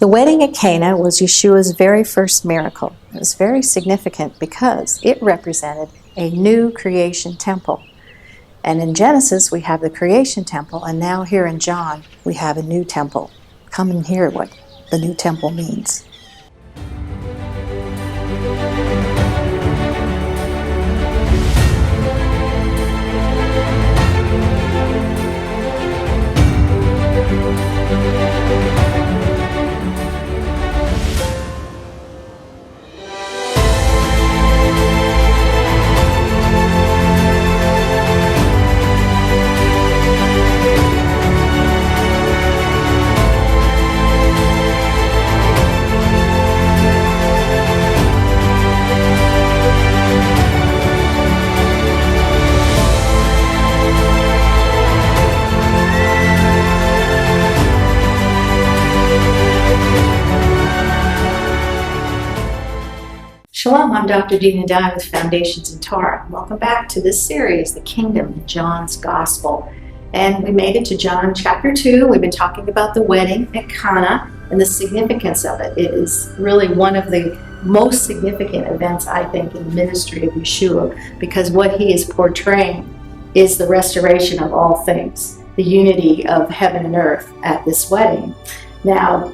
The wedding at Cana was Yeshua's very first miracle. It was very significant because it represented a new creation temple. And in Genesis, we have the creation temple, and now here in John, we have a new temple. Come and hear what the new temple means. Shalom, I'm Dr. Dina Dye with Foundations in Torah. Welcome back to this series, The Kingdom in John's Gospel. And we made it to John chapter 2. We've been talking about the wedding at Cana and the significance of it. It is really one of the most significant events, I think, in the ministry of Yeshua, because what he is portraying is the restoration of all things, the unity of heaven and earth at this wedding. Now,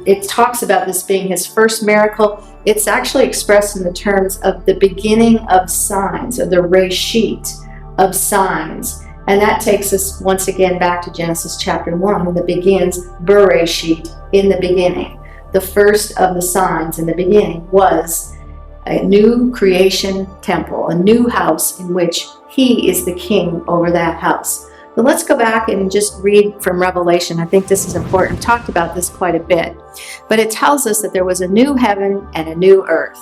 it talks about this being his first miracle. It's actually expressed in the terms of the beginning of signs, or the reshit of signs. And that takes us once again back to Genesis chapter 1, that begins bereshit, in the beginning. The first of the signs in the beginning was a new creation temple, a new house in which he is the king over that house. But let's go back and just read from Revelation. I think this is important. I've talked about this quite a bit. But it tells us that there was a new heaven and a new earth.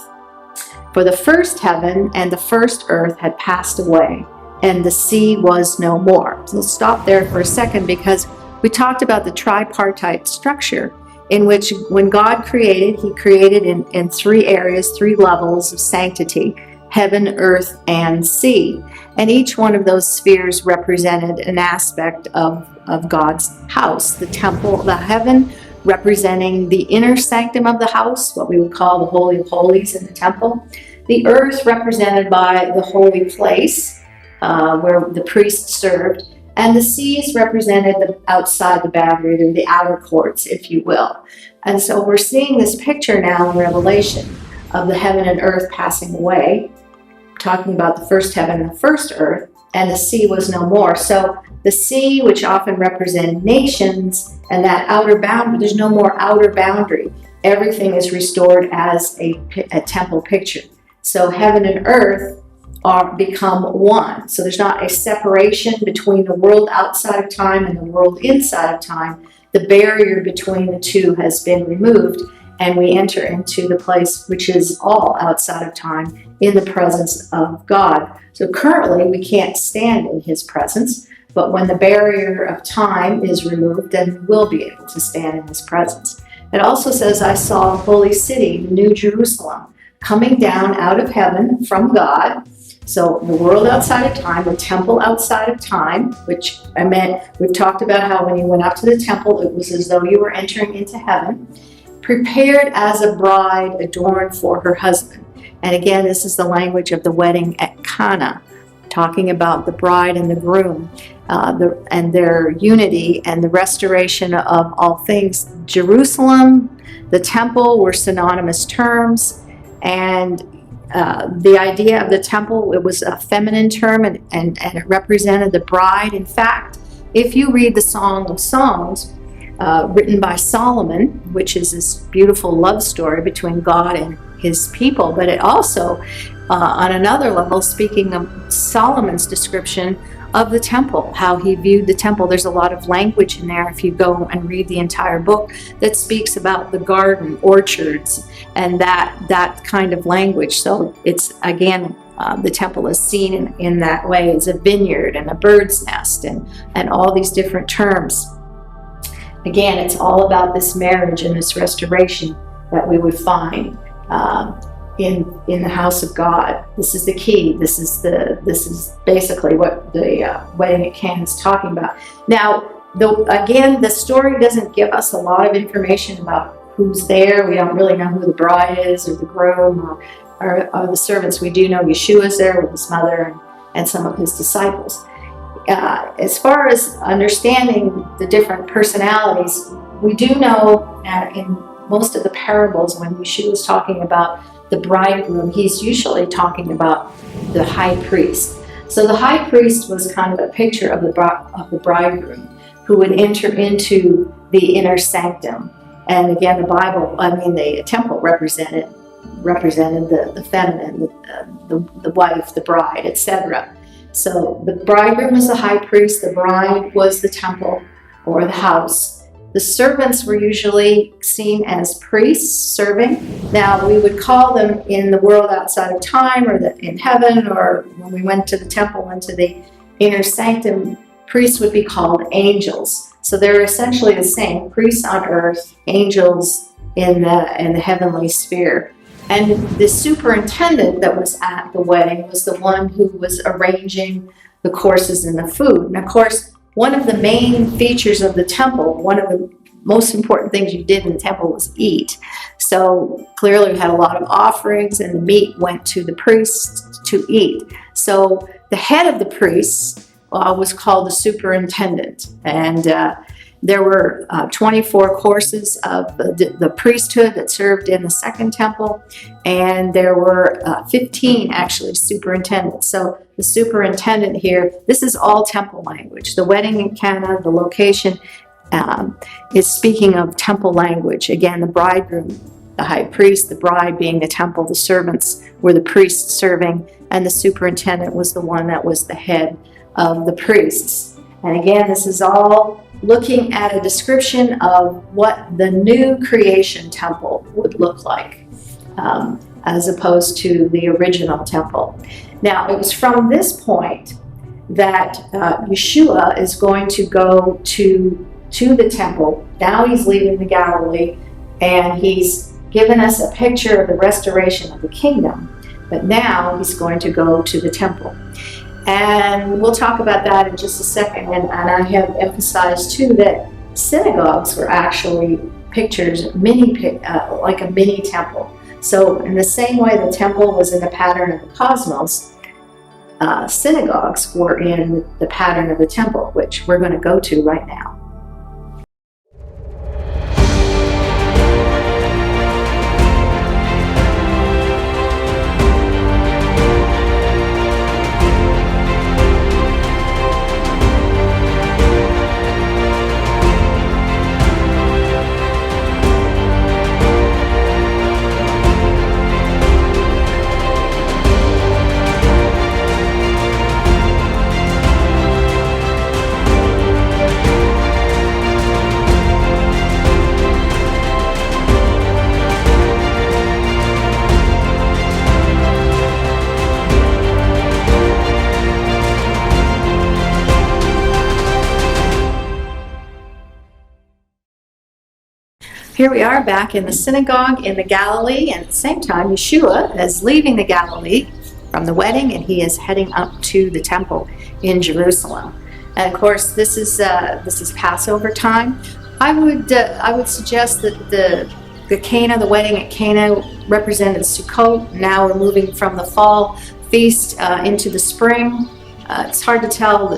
For the first heaven and the first earth had passed away, and the sea was no more. So let's stop there for a second, because we talked about the tripartite structure, in which when God created, he created in three areas, three levels of sanctity: heaven, earth, and sea. And each one of those spheres represented an aspect of God's house. The temple, the heaven, representing the inner sanctum of the house, what we would call the Holy of Holies in the temple. The earth represented by the holy place, where the priests served. And the seas represented outside the boundary, the outer courts, if you will. And so we're seeing this picture now in Revelation of the heaven and earth passing away, talking about the first heaven and the first earth, and the sea was no more. So the sea, which often represented nations, and that outer boundary, there's no more outer boundary. Everything is restored as a temple picture. So heaven and earth become one. So there's not a separation between the world outside of time and the world inside of time. The barrier between the two has been removed, and we enter into the place which is all outside of time, in the presence of God. So currently we can't stand in his presence, but when the barrier of time is removed, then we'll be able to stand in his presence. It also says, I saw a holy city, the New Jerusalem, coming down out of heaven from God. So the world outside of time, the temple outside of time, which I meant, we've talked about how when you went up to the temple, it was as though you were entering into heaven, prepared as a bride adorned for her husband. And again, this is the language of the wedding at Cana, talking about the bride and the groom, and their unity and the restoration of all things. Jerusalem, the temple were synonymous terms, and the idea of the temple, it was a feminine term, and it represented the bride. In fact, if you read the Song of Songs, written by Solomon, which is this beautiful love story between God and his people, but it also, on another level, speaking of Solomon's description of the temple, how he viewed the temple. There's a lot of language in there, if you go and read the entire book, that speaks about the garden, orchards, and that kind of language. So it's, again, the temple is seen in that way, as a vineyard and a bird's nest, and all these different terms. Again, it's all about this marriage and this restoration that we would find in the house of God. This is the key. This is basically what the wedding at Cana is talking about. Now, again, the story doesn't give us a lot of information about who's there. We don't really know who the bride is or the groom or the servants. We do know Yeshua's there with his mother and some of his disciples. As far as understanding the different personalities, we do know in most of the parables when Yeshua is talking about the bridegroom, he's usually talking about the high priest. So the high priest was kind of a picture of the bridegroom who would enter into the inner sanctum. And again, the temple represented the feminine, the wife, the bride, etc. So the bridegroom was the high priest, the bride was the temple or the house. The servants were usually seen as priests serving. Now, we would call them in the world outside of time or in heaven, or when we went to the temple, into the inner sanctum, priests would be called angels. So they're essentially the same, priests on earth, angels in the heavenly sphere. And the superintendent that was at the wedding was the one who was arranging the courses and the food. And of course, one of the main features of the temple, one of the most important things you did in the temple was eat. So clearly we had a lot of offerings and the meat went to the priests to eat. So the head of the priests was called the superintendent. And there were 24 courses of the priesthood that served in the second temple, and there were 15 actually superintendents. So the superintendent here, this is all temple language. The wedding in Cana, the location, is speaking of temple language. Again, the bridegroom, the high priest, the bride being the temple, the servants were the priests serving, and the superintendent was the one that was the head of the priests. And again, this is all looking at a description of what the new creation temple would look like, as opposed to the original temple. Now, it was from this point that Yeshua is going to go to the temple. Now he's leaving the Galilee, and he's given us a picture of the restoration of the kingdom, but now he's going to go to the temple. And we'll talk about that in just a second. And I have emphasized too that synagogues were actually pictures, like a mini temple. So in the same way the temple was in the pattern of the cosmos, synagogues were in the pattern of the temple, which we're going to go to right now. Here we are back in the synagogue in the Galilee, and at the same time, Yeshua is leaving the Galilee from the wedding, and he is heading up to the temple in Jerusalem. And of course, this is Passover time. I would suggest that the Cana, the wedding at Cana, represented Sukkot. Now we're moving from the fall feast into the spring. It's hard to tell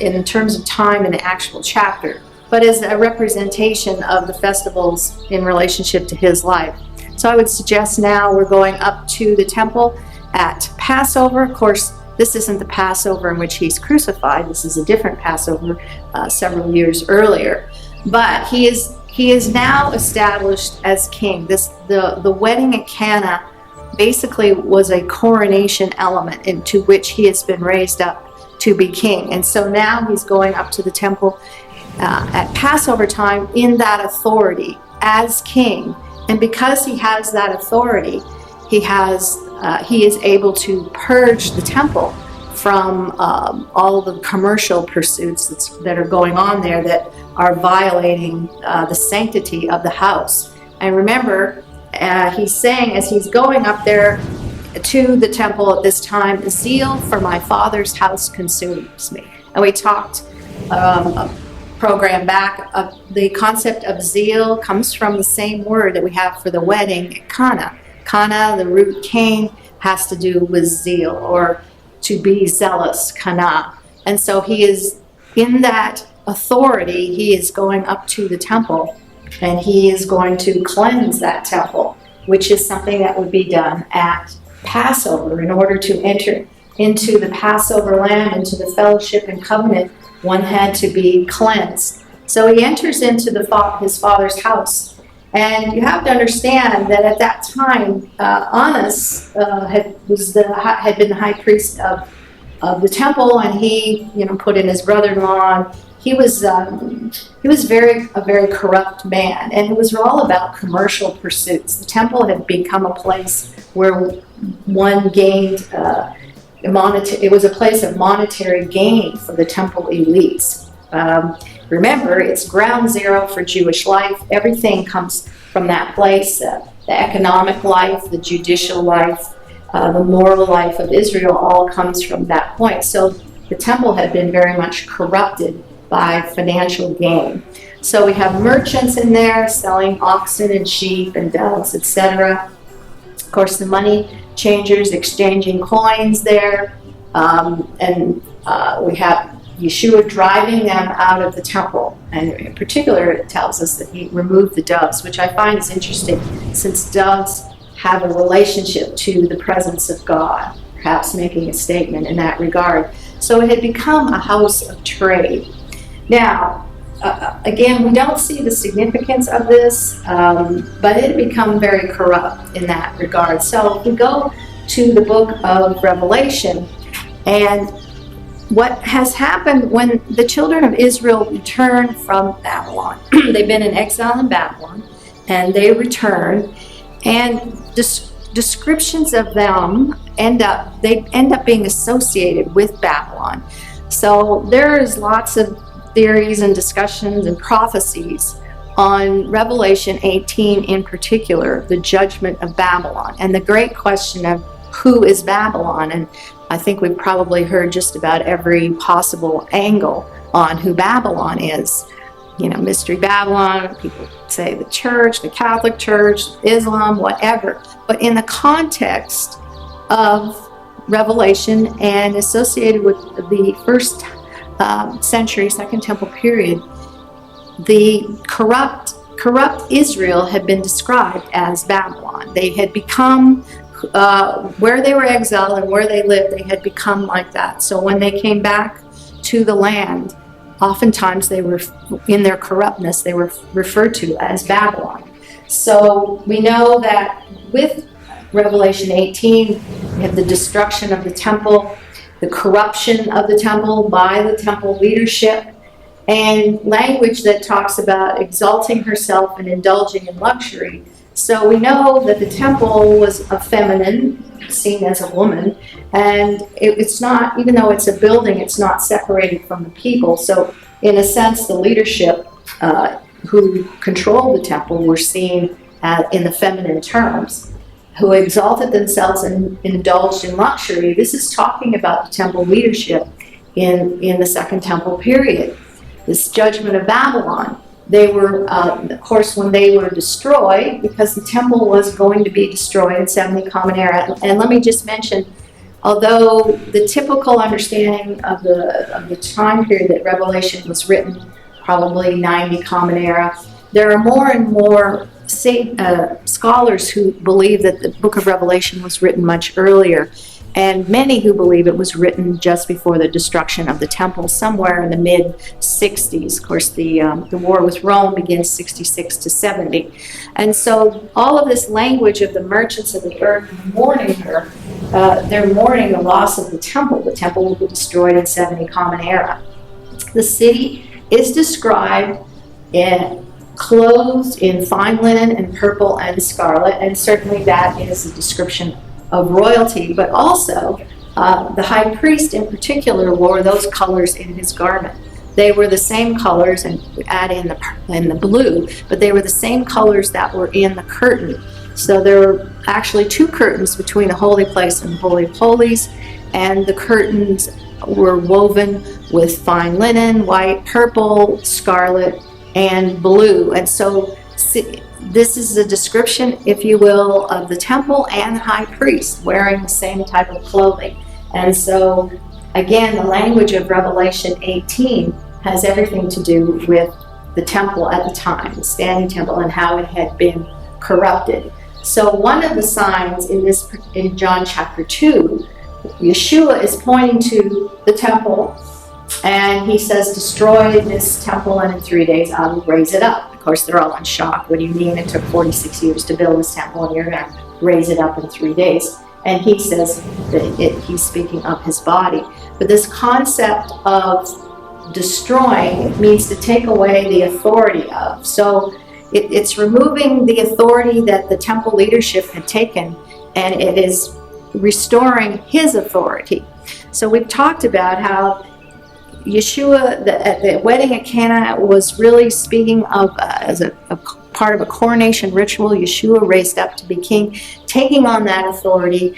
in terms of time in the actual chapter, but as a representation of the festivals in relationship to his life. So I would suggest now we're going up to the temple at Passover. Of course, this isn't the Passover in which he's crucified. This is a different Passover several years earlier. But he is now established as king. The wedding at Cana basically was a coronation element into which he has been raised up to be king. And so now he's going up to the temple at Passover time in that authority as king. And because he has that authority, he is able to purge the temple from all the commercial pursuits that are going on there that are violating the sanctity of the house. And remember, he's saying as he's going up there to the temple at this time, zeal for my Father's house consumes me. And we talked program back, the concept of zeal comes from the same word that we have for the wedding, kana. Kana, the root Cain, has to do with zeal, or to be zealous, kana. And so he is in that authority. He is going up to the temple, and he is going to cleanse that temple, which is something that would be done at Passover. In order to enter into the Passover lamb, into the fellowship and covenant, one had to be cleansed. So he enters into his father's house. And you have to understand that at that time, Annas had been the high priest of the temple, and he, put in his brother-in-law. He was a very corrupt man, and it was all about commercial pursuits. The temple had become a place where one gained it was a place of monetary gain for the temple elites. Remember, it's ground zero for Jewish life. Everything comes from that place. The economic life, the judicial life, the moral life of Israel all comes from that point. So the temple had been very much corrupted by financial gain. So we have merchants in there selling oxen and sheep and doves, etc. Of course, the money changers exchanging coins there. And we have Yeshua driving them out of the temple. And in particular, it tells us that he removed the doves, which I find is interesting, since doves have a relationship to the presence of God, perhaps making a statement in that regard. So it had become a house of trade. Now, again, we don't see the significance of this, but it had become very corrupt in that regard. So we go to the book of Revelation, and what has happened when the children of Israel return from Babylon. They've been in exile in Babylon, and they return, and descriptions of them end up being associated with Babylon. So there is lots of theories and discussions and prophecies on Revelation 18 in particular, the judgment of Babylon, and the great question of who is Babylon. And I think we've probably heard just about every possible angle on who Babylon is. Mystery Babylon, people say the church, the Catholic Church, Islam, whatever. But in the context of Revelation and associated with the first century, Second Temple period, the corrupt Israel had been described as Babylon. They had become where they were exiled and where they lived, they had become like that. So when they came back to the land, oftentimes they were, in their corruptness, they were referred to as Babylon. So we know that with Revelation 18, we have the destruction of the temple, the corruption of the temple by the temple leadership, and language that talks about exalting herself and indulging in luxury. So we know that the temple was a feminine, seen as a woman, and it's not, even though it's a building, it's not separated from the people. So in a sense, the leadership who controlled the temple were seen in the feminine terms, who exalted themselves and indulged in luxury. This is talking about the temple leadership in the Second Temple period. This judgment of Babylon. They were, of course, when they were destroyed, because the temple was going to be destroyed in 70 Common Era. And let me just mention, although the typical understanding of the time period that Revelation was written, probably 90 Common Era, there are more and more scholars who believe that the book of Revelation was written much earlier, and many who believe it was written just before the destruction of the temple, somewhere in the mid-60s. Of course, the war with Rome begins 66 to 70. And so all of this language of the merchants of the earth mourning her, they're mourning the loss of the temple. The temple will be destroyed in 70 Common Era. The city is described clothed in fine linen and purple and scarlet, and certainly that is a description of royalty, but also the high priest in particular wore those colors in his garment. They were the same colors, and add in the blue, but they were the same colors that were in the curtain. So there were actually two curtains between the holy place and the Holy of Holies, and the curtains were woven with fine linen, white, purple, scarlet, and blue. And so this is a description, if you will, of the temple and the high priest wearing the same type of clothing. And so, again, the language of Revelation 18 has everything to do with the temple at the time, the standing temple, and how it had been corrupted. So one of the signs in John chapter 2, Yeshua is pointing to the temple, and he says, destroy this temple, and in 3 days I will raise it up. Of course, they're all in shock. What do you mean it took 46 years to build this temple, and you're going to raise it up in 3 days? And he says that he's speaking of his body. But this concept of destroying means to take away the authority of. So it's removing the authority that the temple leadership had taken, and it is restoring his authority. So we've talked about how Yeshua, at the wedding at Cana, was really speaking of as a part of a coronation ritual. Yeshua raised up to be king, taking on that authority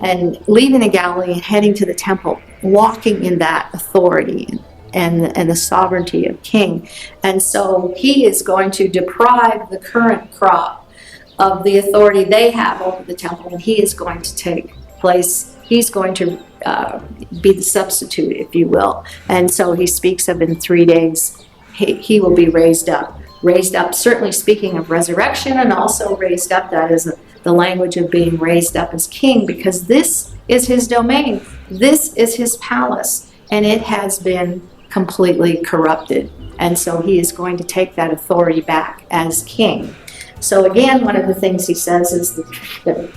and leaving the Galilee and heading to the temple, walking in that authority and the sovereignty of king. And so he is going to deprive the current crop of the authority they have over the temple, and he is going to take place. He's going to be the substitute, if you will. And so he speaks of in 3 days he will be raised up. Raised up, certainly speaking of resurrection, and also raised up, that is the language of being raised up as king, because this is his domain. This is his palace, and it has been completely corrupted. And so he is going to take that authority back as king. So again, one of the things he says is that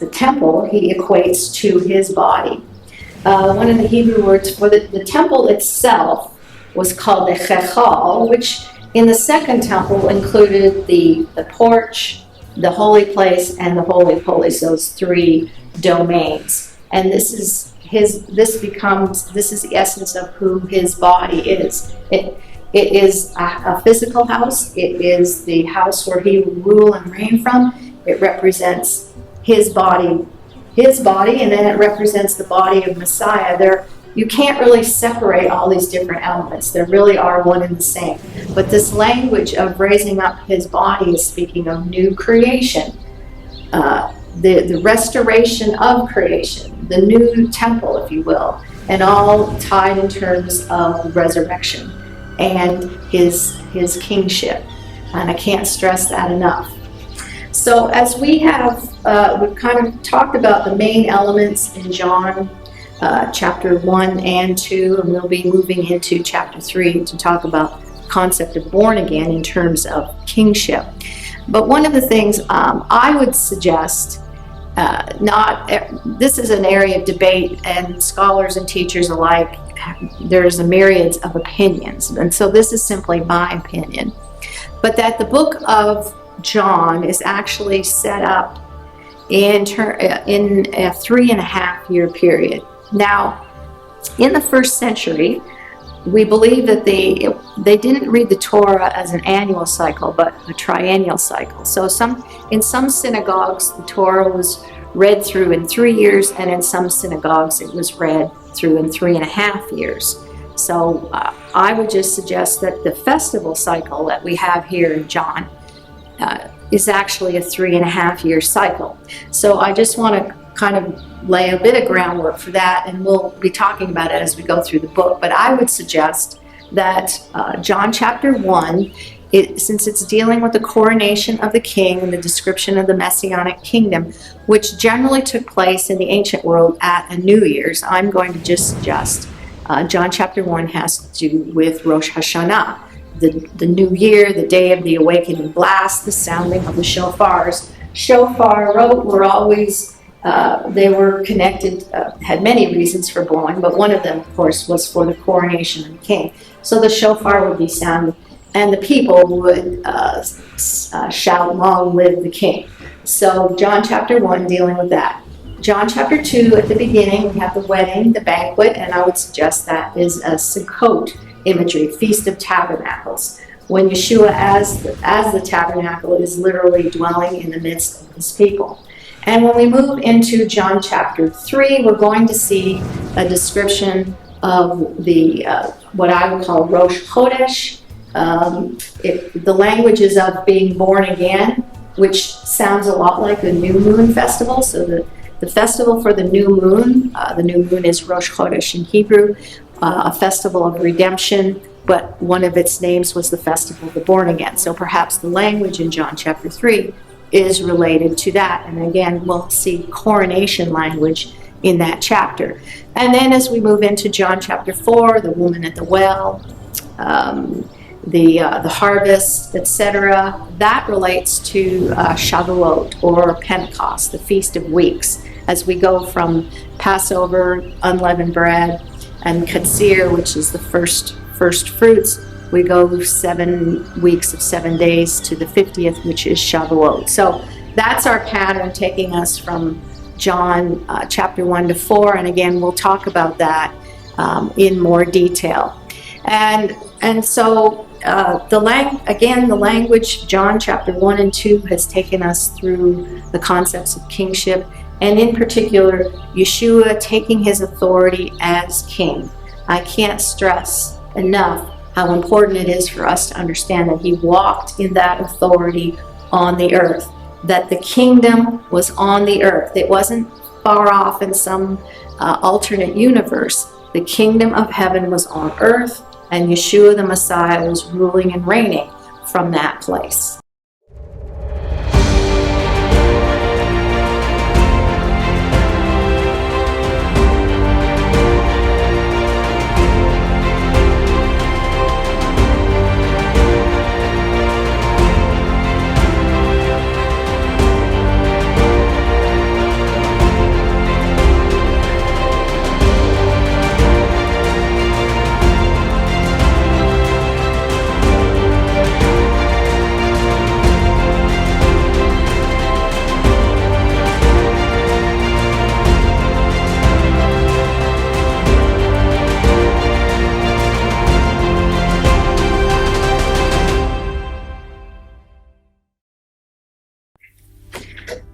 the temple he equates to his body. One of the Hebrew words for the temple itself was called the Chechal, which in the second temple included the porch, the holy place, and the Holy of Holies, those three domains. And this is the essence of who his body is. It is a physical house. It is the house where he will rule and reign from. It represents his body, and then it represents the body of Messiah. You can't really separate all these different elements. They really are one and the same. But this language of raising up his body is speaking of new creation, the restoration of creation, the new temple, if you will, and all tied in terms of resurrection and his kingship. And I can't stress that enough. So as we've kind of talked about the main elements in John chapter 1 and 2, and we'll be moving into chapter 3 to talk about the concept of born again in terms of kingship. But one of the things I would suggest, this is an area of debate, and scholars and teachers alike, there's a myriad of opinions, and so this is simply my opinion, but that the book of John is actually set up in a 3.5 year period. Now, in the first century, we believe that they didn't read the Torah as an annual cycle, but a triennial cycle. So in some synagogues, the Torah was read through in 3 years, and in some synagogues, it was read through in 3.5 years. So I would just suggest that the festival cycle that we have here in John is actually a 3.5 year cycle. So I just want to kind of lay a bit of groundwork for that, and we'll be talking about it as we go through the book. But I would suggest that John chapter 1, since it's dealing with the coronation of the king and the description of the Messianic kingdom, which generally took place in the ancient world at a New Year's, I'm going to just suggest John chapter 1 has to do with Rosh Hashanah, the new year, the day of the awakening blast, the sounding of the shofars. Shofar were always, they were connected, had many reasons for blowing, but one of them, of course, was for the coronation of the king. So the shofar would be sounded, and the people would shout, "Long live the king." So John chapter 1 dealing with that. John chapter 2, at the beginning, we have the wedding, the banquet, and I would suggest that is a Sukkot imagery, Feast of Tabernacles, when Yeshua, as the tabernacle, is literally dwelling in the midst of his people. And when we move into John chapter 3, we're going to see a description of the what I would call Rosh Chodesh. The language is of being born again, which sounds a lot like the new moon festival. So the festival for the new moon is Rosh Chodesh in Hebrew, a festival of redemption, but one of its names was the festival of the born again. So perhaps the language in John chapter 3 is related to that. And again, we'll see coronation language in that chapter. And then as we move into John chapter 4, the woman at the well, the harvest, etc., that relates to Shavuot, or Pentecost, the Feast of Weeks, as we go from Passover, unleavened bread, and Katsir, which is the first fruits. We go 7 weeks of 7 days to the 50th, which is Shavuot. So that's our pattern, taking us from John chapter 1 to 4, and again, we'll talk about that in more detail. And so the language, John chapter 1 and 2 has taken us through the concepts of kingship, and in particular, Yeshua taking his authority as king. I can't stress enough how important it is for us to understand that he walked in that authority on the earth, that the kingdom was on the earth. It wasn't far off in some alternate universe. The kingdom of heaven was on earth, and Yeshua the Messiah was ruling and reigning from that place.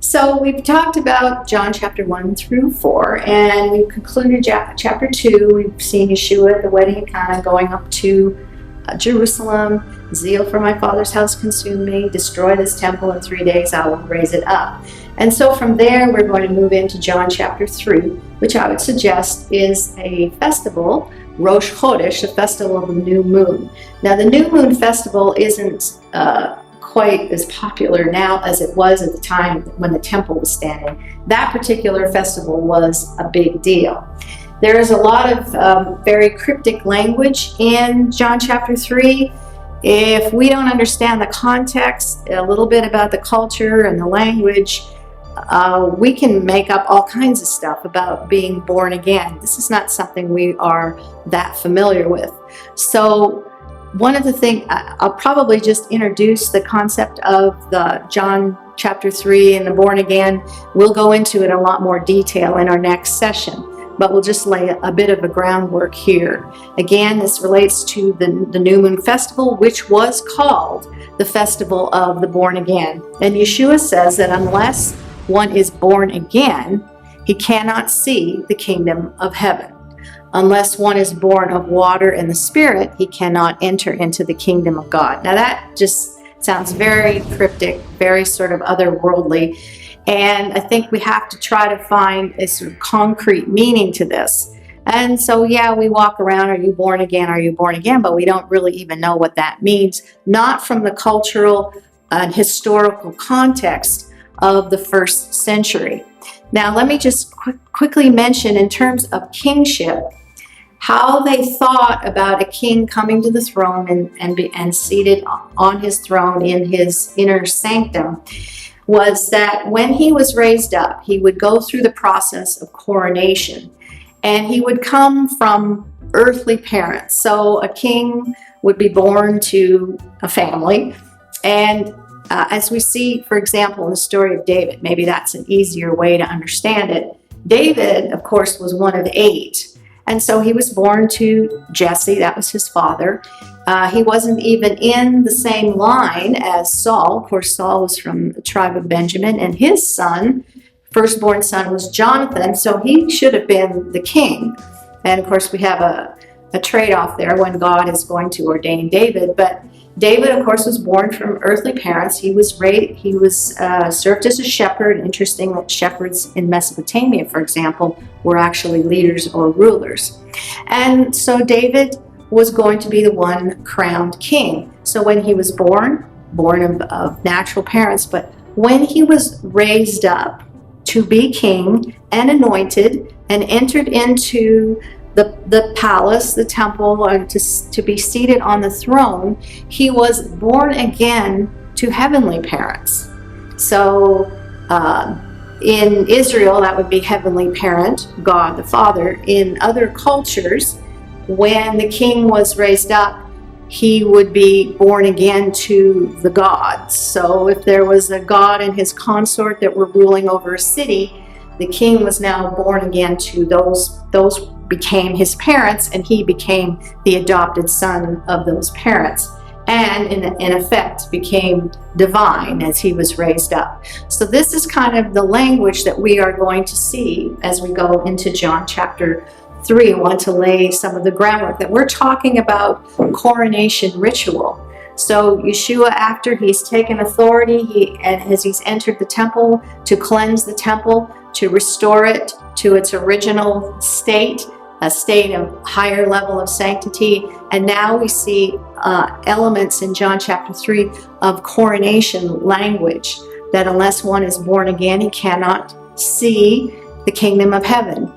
So we've talked about John chapter 1 through 4, and we've concluded chapter 2. We've seen Yeshua at the wedding of Cana going up to Jerusalem. Zeal for my Father's house consumed me. Destroy this temple in 3 days, I will raise it up. And so from there, we're going to move into John chapter 3, which I would suggest is a festival, Rosh Chodesh, the festival of the new moon. Now, the new moon festival isn't quite as popular now as it was at the time when the temple was standing. That particular festival was a big deal. There is a lot of very cryptic language in John chapter 3. If we don't understand the context, a little bit about the culture and the language, we can make up all kinds of stuff about being born again. This is not something we are that familiar with. So one of the things, I'll probably just introduce the concept of the John chapter 3 and the born again. We'll go into it in a lot more detail in our next session, but we'll just lay a bit of a groundwork here. Again, this relates to the new moon festival, which was called the festival of the born again. And Yeshua says that unless one is born again, he cannot see the kingdom of heaven. Unless one is born of water and the Spirit, he cannot enter into the kingdom of God. Now that just sounds very cryptic, very sort of otherworldly, and I think we have to try to find a sort of concrete meaning to this. And so, yeah, we walk around, are you born again, are you born again, but we don't really even know what that means, not from the cultural and historical context of the first century. Now, let me just quickly mention in terms of kingship, how they thought about a king coming to the throne and seated on his throne in his inner sanctum was that when he was raised up, he would go through the process of coronation, and he would come from earthly parents. So a king would be born to a family, and as we see, for example, in the story of David, maybe that's an easier way to understand it. David, of course, was one of 8. And so he was born to Jesse, that was his father. He wasn't even in the same line as Saul. Of course, Saul was from the tribe of Benjamin, and his son firstborn son was Jonathan, so he should have been the king. And of course, we have a trade-off there when God is going to ordain David. But David, of course, was born from earthly parents. He was served as a shepherd. Interesting that shepherds in Mesopotamia, for example, were actually leaders or rulers. And so David was going to be the one crowned king. So when he was born of natural parents, but when he was raised up to be king and anointed and entered into the palace, the temple, and to be seated on the throne, he was born again to heavenly parents. So in Israel, that would be heavenly parent, God the Father. In other cultures, when the king was raised up, he would be born again to the gods. So if there was a god and his consort that were ruling over a city, the king was now born again to those became his parents, and he became the adopted son of those parents, and in effect became divine as he was raised up. So this is kind of the language that we are going to see as we go into John chapter 3. I want to lay some of the groundwork that we're talking about coronation ritual. So Yeshua, after he's taken authority, and as he's entered the temple to cleanse the temple, to restore it to its original state, a state of higher level of sanctity. And now we see elements in John chapter 3 of coronation language, that unless one is born again, he cannot see the kingdom of heaven.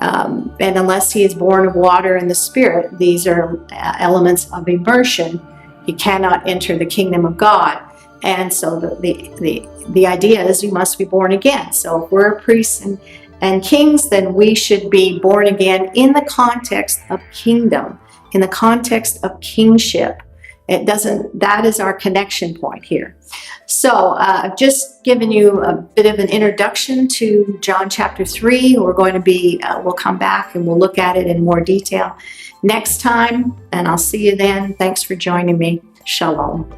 And unless he is born of water and the Spirit, these are elements of immersion, he cannot enter the kingdom of God. And so the idea is you must be born again. So if we're priests and kings, then we should be born again in the context of kingdom, in the context of kingship. That is our connection point here. So I've just given you a bit of an introduction to John chapter 3. We're going to we'll come back and we'll look at it in more detail next time, and I'll see you then. Thanks for joining me. Shalom.